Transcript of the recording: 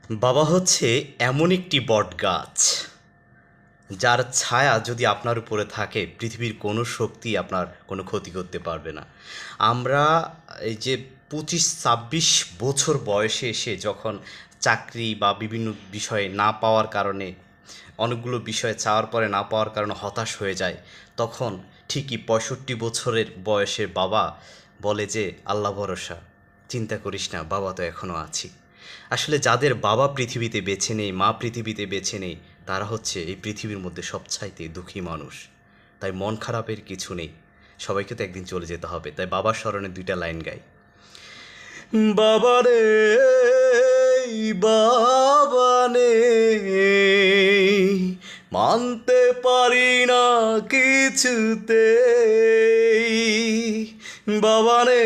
বাবা হচ্ছে এমন একটি বটগাছ যার ছায়া যদি আপনার উপরে থাকে পৃথিবীর কোনো শক্তি আপনার কোনো ক্ষতি করতে পারবে না। আমরা এই যে 25-26 বছর বয়সে এসে যখন চাকরি বা বিভিন্ন বিষয়ে না পাওয়ার কারণে, অনেকগুলো বিষয়ে চাওয়ার পরে না পাওয়ার কারণে হতাশ হয়ে যায়, তখন ঠিকই 65 বছরের বয়সের বাবা বলে যে আল্লাহ ভরসা, চিন্তা করিস না, বাবা তো এখনও আছি। আসলে যাদের বাবা পৃথিবীতে বেঁচে নেই, মা পৃথিবীতে বেঁচে নেই, তারা হচ্ছে এই পৃথিবীর মধ্যে সবচাইতে দুঃখী মানুষ। তাই মন খারাপের কিছু নেই, সবাইকে তো একদিন চলে যেতে হবে। তাই বাবার স্মরণে দুইটা লাইন গাই। বাবারে, বাবানে, মানতে পারি না কিছুতে, বাবানে,